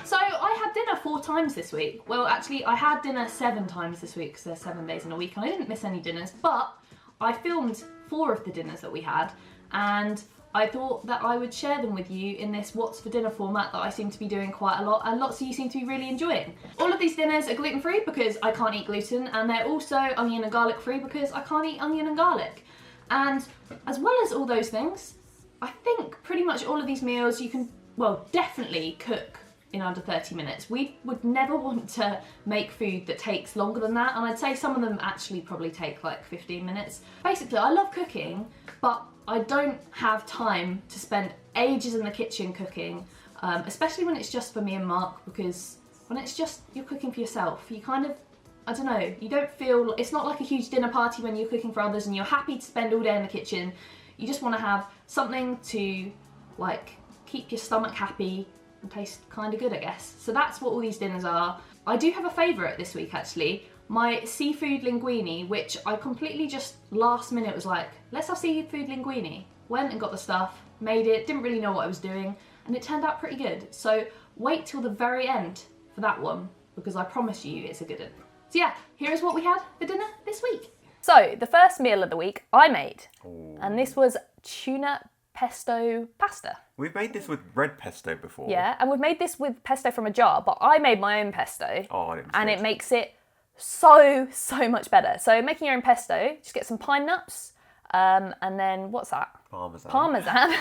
So I had dinner 4 times this week. Well, actually, I had dinner 7 times this week because there's 7 days in a week and I didn't miss any dinners, but I filmed 4 of the dinners that we had and I thought that I would share them with you in this What's for Dinner format that I seem to be doing quite a lot and lots of you seem to be really enjoying. All of these dinners are gluten-free because I can't eat gluten, and they're also onion and garlic free because I can't eat onion and garlic. And as well as all those things, I think pretty much all of these meals you can, well, definitely cook in under 30 minutes. We would never want to make food that takes longer than that, and I'd say some of them actually probably take like 15 minutes. Basically, I love cooking, but I don't have time to spend ages in the kitchen cooking, especially when it's just for me and Mark, because when it's just you're cooking for yourself, you kind of, I don't know, you don't feel, it's not like a huge dinner party when you're cooking for others and you're happy to spend all day in the kitchen. You just want to have something to like keep your stomach happy and taste kind of good, I guess. So that's what all these dinners are. I do have a favourite this week actually. My seafood linguini, which I completely just last minute was like, let's have seafood linguini. Went and got the stuff, made it, didn't really know what I was doing, and it turned out pretty good. So wait till the very end for that one, because I promise you it's a good one. So yeah, here is what we had for dinner this week. So the first meal of the week I made, and this was tuna pesto pasta. We've made this with red pesto before. Yeah, and we've made this with pesto from a jar, but I made my own pesto. Oh, and it makes it so much better. So making your own pesto, just get some pine nuts, and then what's that? Parmesan.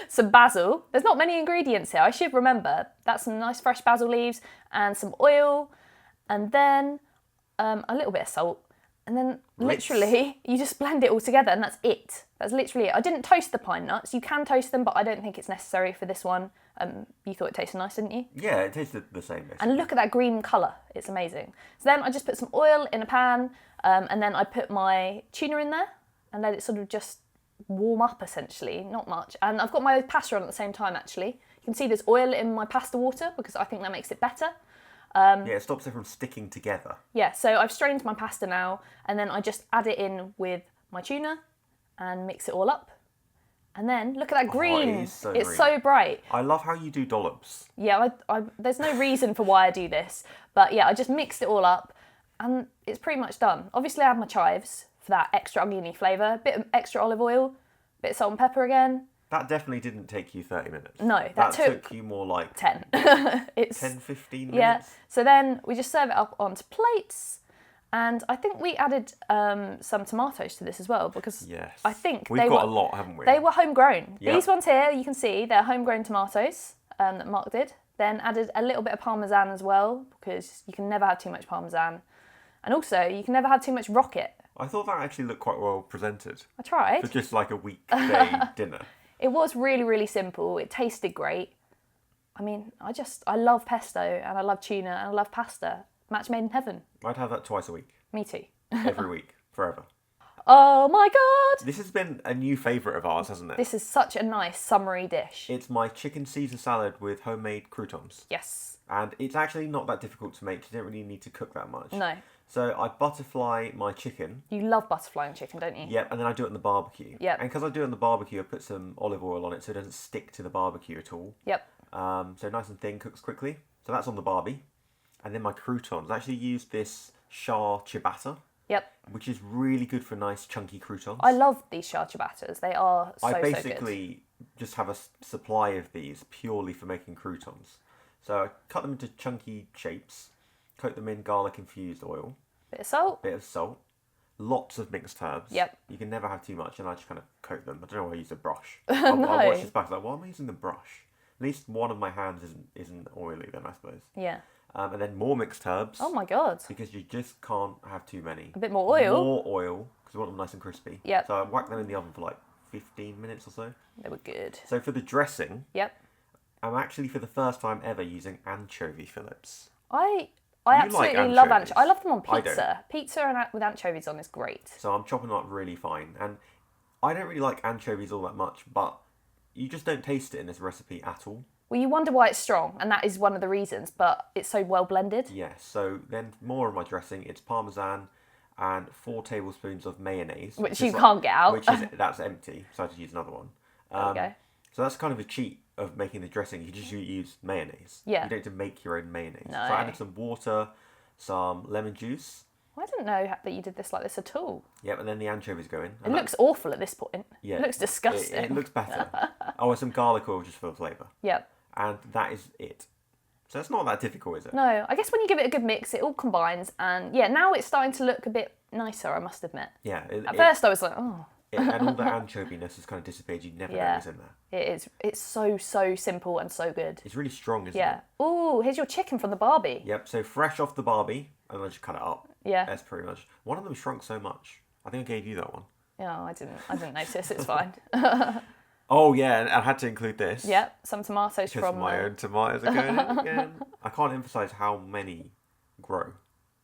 Some basil. There's not many ingredients here, I should remember. That's some nice fresh basil leaves and some oil, and then a little bit of salt. And then literally you just blend it all together and that's it. That's literally it. I didn't toast the pine nuts. You can toast them, but I don't think it's necessary for this one. You thought it tasted nice, didn't you? Yeah, it tasted the same. Basically. And look at that green colour. It's amazing. So then I just put some oil in a pan, and then I put my tuna in there and let it sort of just warm up essentially, not much. And I've got my pasta on at the same time actually. You can see there's oil in my pasta water because I think that makes it better. Yeah, it stops it from sticking together. Yeah, so I've strained my pasta now, and then I just add it in with my tuna and mix it all up. And then, look at that green. It's so bright. I love how you do dollops. Yeah, there's no reason for why I do this. But yeah, I just mixed it all up, and it's pretty much done. Obviously, I have my chives for that extra oniony flavour, bit of extra olive oil, bit of salt and pepper again. That definitely didn't take you 30 minutes. No, that took you more like 10. 10, 15 minutes. Yeah, so then we just serve it up onto plates, and I think we added some tomatoes to this as well, because I think we've got a lot, haven't we? They were homegrown. Yep. These ones here, you can see, they're homegrown tomatoes that Mark did. Then added a little bit of parmesan as well, because you can never have too much parmesan. And also, you can never have too much rocket. I thought that actually looked quite well presented. I tried. For just like a weekday dinner. It was really simple. It tasted great. I mean, I love pesto and I love tuna and I love pasta. Match made in heaven. I'd have that twice a week. Me too. Every week, forever. Oh my God! This has been a new favourite of ours, hasn't it? This is such a nice summery dish. It's my chicken Caesar salad with homemade croutons. Yes. And it's actually not that difficult to make. You don't really need to cook that much. No. So I butterfly my chicken. You love butterflying chicken, don't you? Yep, and then I do it on the barbecue. Yep. And because I do it on the barbecue, I put some olive oil on it so it doesn't stick to the barbecue at all. Yep. So nice and thin, cooks quickly. So that's on the barbie. And then my croutons. I actually use this Shah ciabatta. Yep. Which is really good for nice chunky croutons. I love these Shah ciabattas. They are so good. I basically just have a supply of these purely for making croutons. So I cut them into chunky shapes. Coat them in garlic infused oil. Bit of salt. Lots of mixed herbs. Yep. You can never have too much, and I just kind of coat them. I don't know why I use a brush. No. I watch this back like, why am I using the brush? At least one of my hands isn't oily then, I suppose. Yeah. And then more mixed herbs. Oh my God. Because you just can't have too many. A bit more oil. More oil, because we want them nice and crispy. Yep. So I whack them in the oven for like 15 minutes or so. They were good. So for the dressing, yep, I'm actually for the first time ever using anchovy fillets. I absolutely love anchovies. I love them on pizza. Pizza with anchovies on is great. So I'm chopping them up really fine. And I don't really like anchovies all that much, but you just don't taste it in this recipe at all. Well, you wonder why it's strong, and that is one of the reasons, but it's so well blended. Yes, so then more of my dressing, it's parmesan and 4 tablespoons of mayonnaise. Which you can't get out. That's empty, so I just use another one. There we go. So that's kind of a cheat of making the dressing. You just use mayonnaise. Yeah. You don't have to make your own mayonnaise. No. So I added some water, some lemon juice. I didn't know that you did this like this at all. Yep, and then the anchovies go in. It looks awful at this point. Yeah. It looks disgusting. It looks better. Oh, and some garlic oil just for the flavour. Yep. And that is it. So it's not that difficult, is it? No, I guess when you give it a good mix, it all combines. And yeah, now it's starting to look a bit nicer, I must admit. Yeah. At first I was like, oh. And all the anchoviness has kind of disappeared. You never know what's in there. It is. It's so simple and so good. It's really strong, isn't it? Yeah. Oh, here's your chicken from the Barbie. Yep, so fresh off the Barbie, and I just cut it up. Yeah. That's pretty much. One of them shrunk so much. I think I gave you that one. Yeah, I didn't notice. It's fine. Oh yeah, and I had to include this. Yep, some tomatoes Because from my own tomatoes are going in again. I can't emphasise how many grow.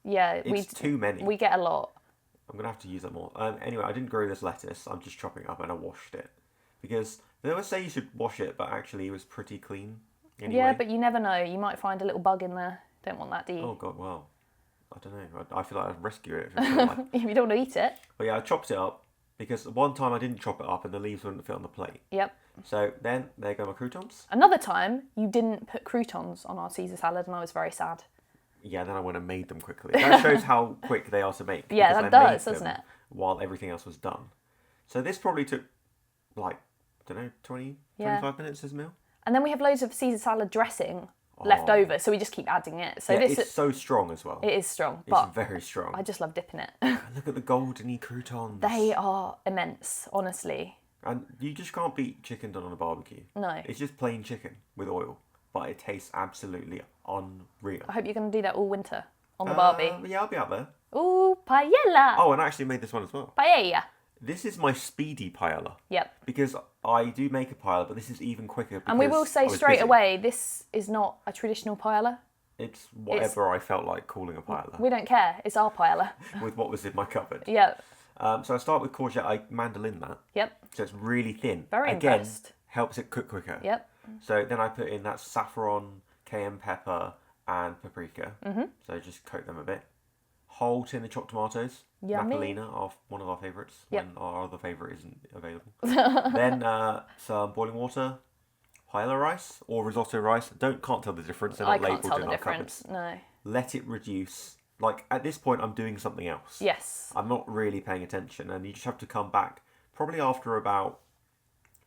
Yeah, It's too many. We get a lot. I'm going to have to use that more. Anyway, I didn't grow this lettuce. I'm just chopping it up and I washed it. Because they always say you should wash it, but actually it was pretty clean anyway. Yeah, but you never know. You might find a little bug in there. Don't want that, do you? Oh god, well, I don't know. I feel like I'd rescue it. If it like. If you don't want to eat it. But yeah, I chopped it up because one time I didn't chop it up and the leaves wouldn't fit on the plate. Yep. So then, there go my croutons. Another time, you didn't put croutons on our Caesar salad and I was very sad. Yeah, then I went and made them quickly. That shows how quick they are to make. Yeah, that does, doesn't it? While everything else was done. So this probably took, like, I don't know, 20, 25 minutes, this meal. And then we have loads of Caesar salad dressing left over, so we just keep adding it. So yeah, this it's so strong as well. It is strong, but it's very strong. I just love dipping it. Look at the goldeny croutons. They are immense, honestly. And you just can't beat chicken done on a barbecue. No. It's just plain chicken with oil, but it tastes absolutely unreal. I hope you're going to do that all winter on the Barbie. Yeah, I'll be out there. Ooh, paella. Oh, and I actually made this one as well. Paella. This is my speedy paella. Yep. Because I do make a paella, but this is even quicker. And we will say straight away, this is not a traditional paella. It's whatever I felt like calling a paella. We don't care. It's our paella. With what was in my cupboard. Yep. So I start with courgette. I mandolin that. Yep. So it's really thin. Very Again, impressed. helps it cook quicker. Yep. So then I put in that saffron, cayenne pepper, and paprika. Mm-hmm. So just coat them a bit. Whole tin of chopped tomatoes. Yummy. Napolina, one of our favourites. Yep. When our other favourite isn't available. Then some boiling water, paella rice or risotto rice. Can't tell the difference. They're not I can't labelled tell in the our difference. cupboards. No. Let it reduce. Like at this point, I'm doing something else. Yes. I'm not really paying attention, and you just have to come back probably after about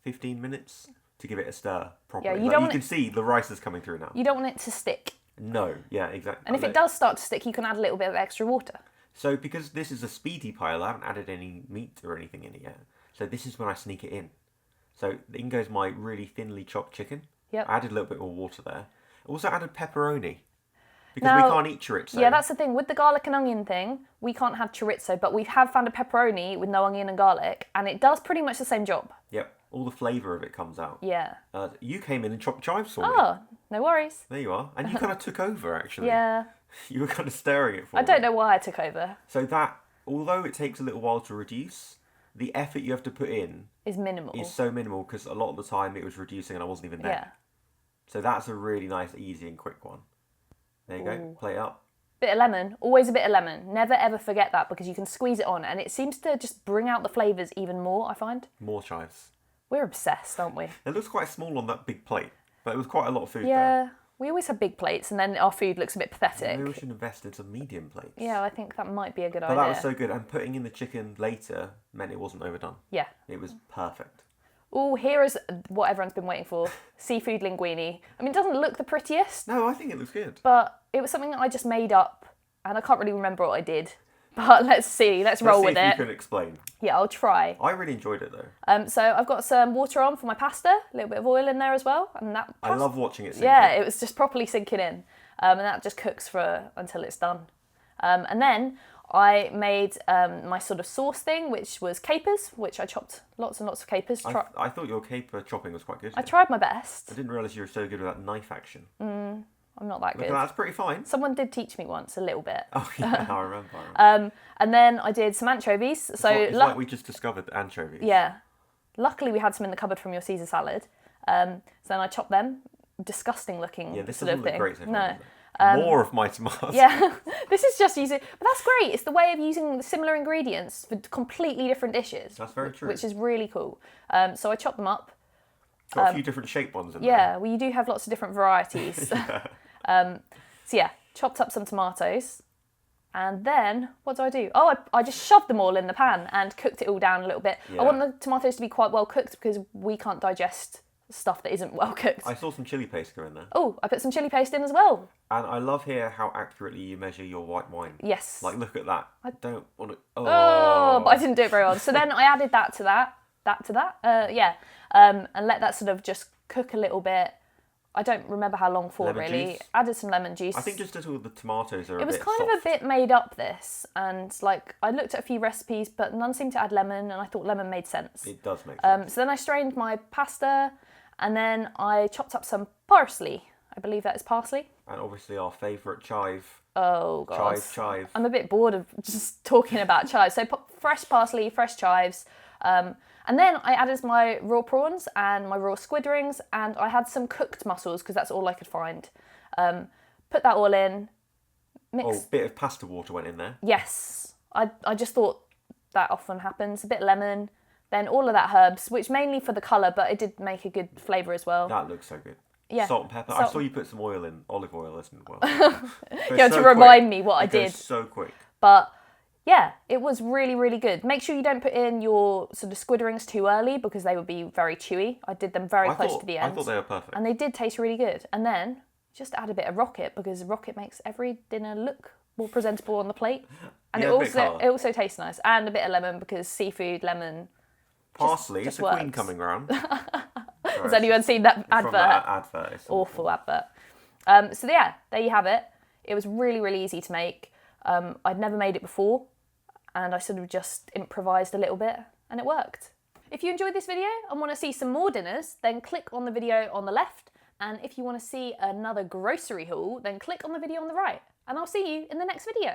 15 minutes to give it a stir properly. Yeah, you can see the rice is coming through now. You don't want it to stick. No, yeah, exactly. And if it does start to stick, you can add a little bit of extra water. So because this is a speedy paella, I haven't added any meat or anything in it yet. So this is when I sneak it in. So in goes my really thinly chopped chicken. Yep. I added a little bit more water there. Also added pepperoni. Because Now, we can't eat chorizo. Yeah, that's the thing. With the garlic and onion thing, we can't have chorizo, but we have found a pepperoni with no onion and garlic, and it does pretty much the same job. Yep. All the flavour of it comes out. Yeah. You came in and chopped chives for me. Oh, no worries. There you are. And you kind of took over, actually. Yeah. You were kind of staring it for me. I don't know why I took over. So that, although it takes a little while to reduce, the effort you have to put in Is minimal. is so minimal because a lot of the time it was reducing and I wasn't even there. Yeah. So that's a really nice, easy and quick one. There you go. Play it up. Bit of lemon. Always a bit of lemon. Never ever forget that because you can squeeze it on and it seems to just bring out the flavours even more, I find. More chives. We're obsessed, aren't we? It looks quite small on that big plate, but it was quite a lot of food there. Yeah. We always have big plates and then our food looks a bit pathetic. Maybe we should invest in some medium plates. Yeah, I think that might be a good But idea. that was so good. And putting in the chicken later meant it wasn't overdone. Yeah. It was perfect. Oh, here is what everyone's been waiting for. Seafood linguini. I mean, it doesn't look the prettiest, No, I think it looks good. but it was something that I just made up and I can't really remember what I did. But let's see. Let's roll with Let's see if it. you can explain. Yeah, I'll try. I really enjoyed it though. So I've got some water on for my pasta, a little bit of oil in there as well, and that. I love watching it sink Yeah, in. it was just properly sinking in, and that just cooks until it's done. And then I made my sort of sauce thing, which was capers, which I chopped lots and lots of capers. I thought your caper chopping was quite good. I tried my best. I didn't realise you were so good with that knife action. I'm not that Look good. at that, that's pretty fine. Someone did teach me once a little bit. Oh yeah, I remember. And then I did some anchovies. It's like we just discovered anchovies. Yeah. Luckily we had some in the cupboard from your Caesar salad. So then I chopped them. Disgusting looking Yeah, this sort doesn't of look thing. great so far, No. does it? More of my tomatoes. Yeah, this is just using, but that's great. It's the way of using similar ingredients for completely different dishes. That's very true. Which is really cool. So I chopped them up, Got a few different shaped ones in there. Yeah, well, you do have lots of different varieties. Yeah. So yeah, chopped up some tomatoes. And then, what do? Oh, I just shoved them all in the pan and cooked it all down a little bit. Yeah. I want the tomatoes to be quite well cooked because we can't digest stuff that isn't well cooked. I saw some chili paste go in there. Oh, I put some chili paste in as well. And I love here how accurately you measure your white wine. Yes. Like, look at that. I don't want to... Oh, but I didn't do it very well. So then I added that to that. And let that sort of just cook a little bit. I don't remember how long for, lemon really. juice? Added some lemon juice. I think just until the tomatoes are it a was bit kind soft. of a bit made up, this. And, like, I looked at a few recipes, but none seemed to add lemon, and I thought lemon made sense. It does make sense. So then I strained my pasta, and then I chopped up some parsley. I believe that is parsley. And obviously our favourite chive. Oh, God. Chive. I'm a bit bored of just talking about chives. So fresh parsley, fresh chives. And then I added my raw prawns and my raw squid rings, and I had some cooked mussels because that's all I could find. Put that all in. Mix. Oh, a bit of pasta water went in there. Yes. I just thought that often happens. A bit of lemon, then all of that herbs, which mainly for the colour, but it did make a good flavour as well. That looks so good. Yeah. Salt and pepper. I saw you put some oil in, olive oil as well. You had to remind me what I did. Goes so quick. But yeah, it was really, really good. Make sure you don't put in your sort of squid rings too early because they would be very chewy. I did them very close to the end. I thought they were perfect. And they did taste really good. And then just add a bit of rocket because rocket makes every dinner look more presentable on the plate. And Yeah, it also tastes nice. And a bit of lemon because seafood, lemon. Parsley, just it's a queen works. coming round. Has anyone seen that advert? From that advert. It's Awful advert. So yeah, there you have it. It was really, really easy to make. I'd never made it before, and I sort of just improvised a little bit, and it worked. If you enjoyed this video and want to see some more dinners, then click on the video on the left, and if you want to see another grocery haul, then click on the video on the right. And I'll see you in the next video.